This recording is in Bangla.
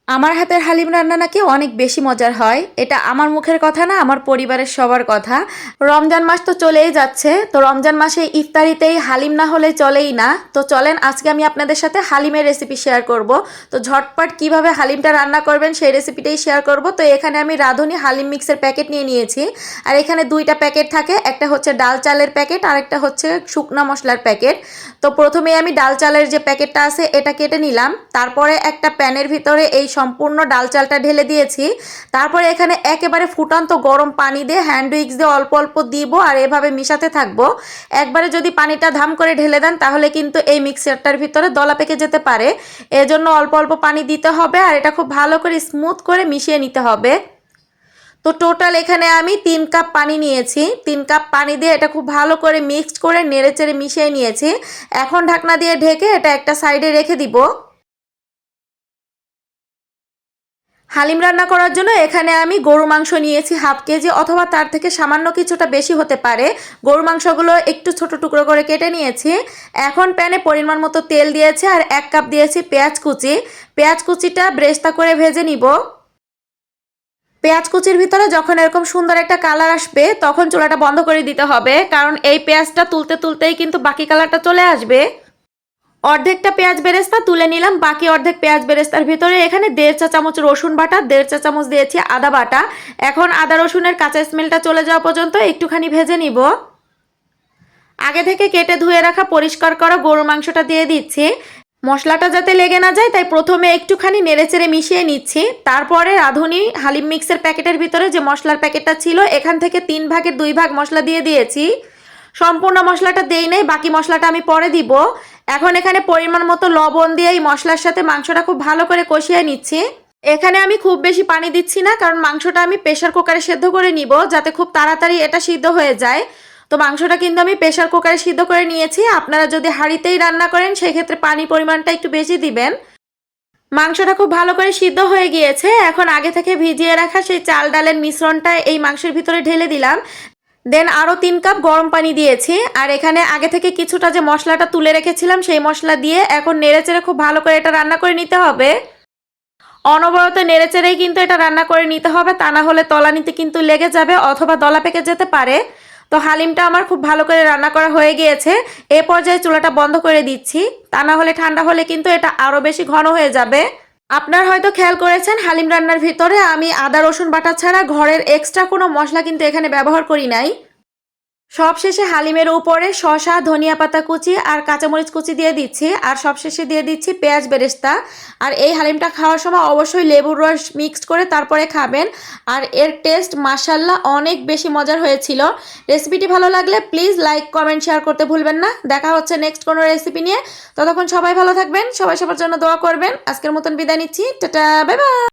আমার হাতের হালিম রান্না নাকি অনেক বেশি মজার হয়। এটা আমার মুখের কথা না, আমার পরিবারের সবার কথা। রমজান মাস তো চলেই যাচ্ছে, তো রমজান মাসে ইফতারিতেই হালিম না হলে চলেই না। তো চলেন আজকে আমি আপনাদের সাথে হালিমের রেসিপি শেয়ার করব। তো ঝটপট কিভাবে হালিমটা রান্না করবেন সেই রেসিপিটাই শেয়ার করব। তো এখানে আমি রাঁধুনি হালিম মিক্সের প্যাকেট নিয়ে নিয়েছি। আর এখানে দুইটা প্যাকেট থাকে, একটা হচ্ছে ডাল চালের প্যাকেট আর একটা হচ্ছে শুকনা মশলার প্যাকেট। তো প্রথমে আমি ডাল চালের যে প্যাকেটটা আছে এটা কেটে নিলাম। তারপরে একটা প্যানের ভিতরে এই সম্পূর্ণ ডাল চালটা ঢেলে দিয়েছি। তারপরে এখানে একেবারে ফুটন্ত গরম পানি দিয়ে হ্যান্ড উইক্স দিয়ে অল্প অল্প দিব আর এভাবে মিশাতে থাকবো। একবারে যদি পানিটা ধাম করে ঢেলে দেন তাহলে কিন্তু এই মিক্সারটার ভিতরে দলা পেকে যেতে পারে। এজন্য অল্প অল্প পানি দিতে হবে আর এটা খুব ভালো করে স্মুথ করে মিশিয়ে নিতে হবে। তো টোটাল এখানে আমি 3 কাপ পানি নিয়েছি। 3 কাপ পানি দিয়ে এটা খুব ভালো করে মিক্সড করে নেড়েচেড়ে মিশিয়ে নিয়েছি। এখন ঢাকনা দিয়ে ঢেকে এটা একটা সাইডে রেখে দিব। হালিম রান্না করার জন্য এখানে আমি গরু মাংস নিয়েছি হাফ কেজি অথবা তার থেকে সামান্য কিছুটা বেশি হতে পারে। গরু মাংসগুলো একটু ছোট টুকরো করে কেটে নিয়েছি। এখন প্যানে পরিমাণ মতো তেল দিয়েছি আর 1 কাপ দিয়েছি পেঁয়াজ কুচি। পেঁয়াজ কুচিটা ব্রেস্তা করে ভেজে নিব। পেঁয়াজ কুচির ভিতরে যখন এরকম সুন্দর একটা কালার আসবে তখন চুলাটা বন্ধ করে দিতে হবে, কারণ এই পেঁয়াজটা তুলতে তুলতেই কিন্তু বাকি কালারটা চলে আসবে। অর্ধেকটা পেঁয়াজ বেরেস্তা তুলে নিলাম। বাকি অর্ধেক পেঁয়াজ বেরেস্তার ভিতরে এখানে 1.5 চা চামচ রসুন বাটা, 1.5 চা চামচ দিয়েছি আদা বাটা। এখন আদা রসুনের কাঁচা স্মেলটা চলে যাওয়া পর্যন্ত একটুখানি ভেজে নিব। আগে থেকে কেটে ধুয়ে রাখা পরিষ্কার করা গরুর মাংসটা দিয়ে দিচ্ছি। মশলাটা যাতে লেগে না যায় তাই প্রথমে একটুখানি নেড়েচেড়ে মিশিয়ে নিচ্ছি। তারপরে রাঁধুনি হালিম মিক্সের প্যাকেটের ভিতরে যে মশলার প্যাকেটটা ছিল এখান থেকে 3 ভাগের 2 ভাগ মশলা দিয়ে দিয়েছি। সম্পূর্ণ মশলাটা দেই নাই, বাকি মশলাটা আমি পরে দিব। এখন এখানে পরিমাণ মতো লবণ দিয়ে এই মশলার সাথে মাংসটা খুব ভালো করে কষিয়ে নিচ্ছি। এখানে আমি খুব বেশি পানি দিচ্ছি না, কারণ মাংসটা আমি প্রেসার কুকারে সেদ্ধ করে নিব যাতে খুব তাড়াতাড়ি এটা সিদ্ধ হয়ে যায়। তো মাংসটা কিন্তু আমি প্রেসার কুকারে সিদ্ধ করে নিয়েছি। আপনারা যদি হাঁড়িতেই রান্না করেন সেক্ষেত্রে পানির পরিমাণটা একটু বেশি দিবেন। মাংসটা খুব ভালো করে সিদ্ধ হয়ে গিয়েছে। এখন আগে থেকে ভিজিয়ে রাখা সেই চাল ডালের মিশ্রণটা এই মাংসের ভিতরে ঢেলে দিলাম। দেন আরও 3 কাপ গরম পানি দিয়েছি। আর এখানে আগে থেকে কিছুটা যে মশলাটা তুলে রেখেছিলাম সেই মশলা দিয়ে এখন নেড়েচেড়ে খুব ভালো করে এটা রান্না করে নিতে হবে। অনবরত নেড়েচেড়েই কিন্তু এটা রান্না করে নিতে হবে, তা না হলে তলানিতে কিন্তু লেগে যাবে অথবা দলা পেকে যেতে পারে। তো হালিমটা আমার খুব ভালো করে রান্না করা হয়ে গিয়েছে। এ পর্যায়ে চুলাটা বন্ধ করে দিচ্ছি, তা না হলে ঠান্ডা হলে কিন্তু এটা আরও বেশি ঘন হয়ে যাবে। আপনার হয়তো খেয়াল করেছেন হালিম রান্নার ভিতরে আমি আদা রসুন বাটা ছাড়া ঘরের এক্সট্রা কোনো মশলা কিন্তু এখানে ব্যবহার করি নাই। সবশেষে হালিমের উপরে শসা, ধনিয়া পাতা কুচি আর কাঁচামরিচ কুচি দিয়ে দিচ্ছি। আর সবশেষে দিয়ে দিচ্ছি পেঁয়াজ বেরেস্তা। আর এই হালিমটা খাওয়ার সময় অবশ্যই লেবুর রস মিক্সড করে তারপরে খাবেন। আর এর টেস্ট মাশাআল্লাহ অনেক বেশি মজার হয়েছিল। রেসিপিটি ভালো লাগলে প্লিজ লাইক কমেন্ট শেয়ার করতে ভুলবেন না। দেখা হচ্ছে নেক্সট কোনো রেসিপি নিয়ে। ততক্ষণ সবাই ভালো থাকবেন, সবাই সবার জন্য দোয়া করবেন। আজকের মতন বিদায় নিচ্ছি। Tata, bye bye.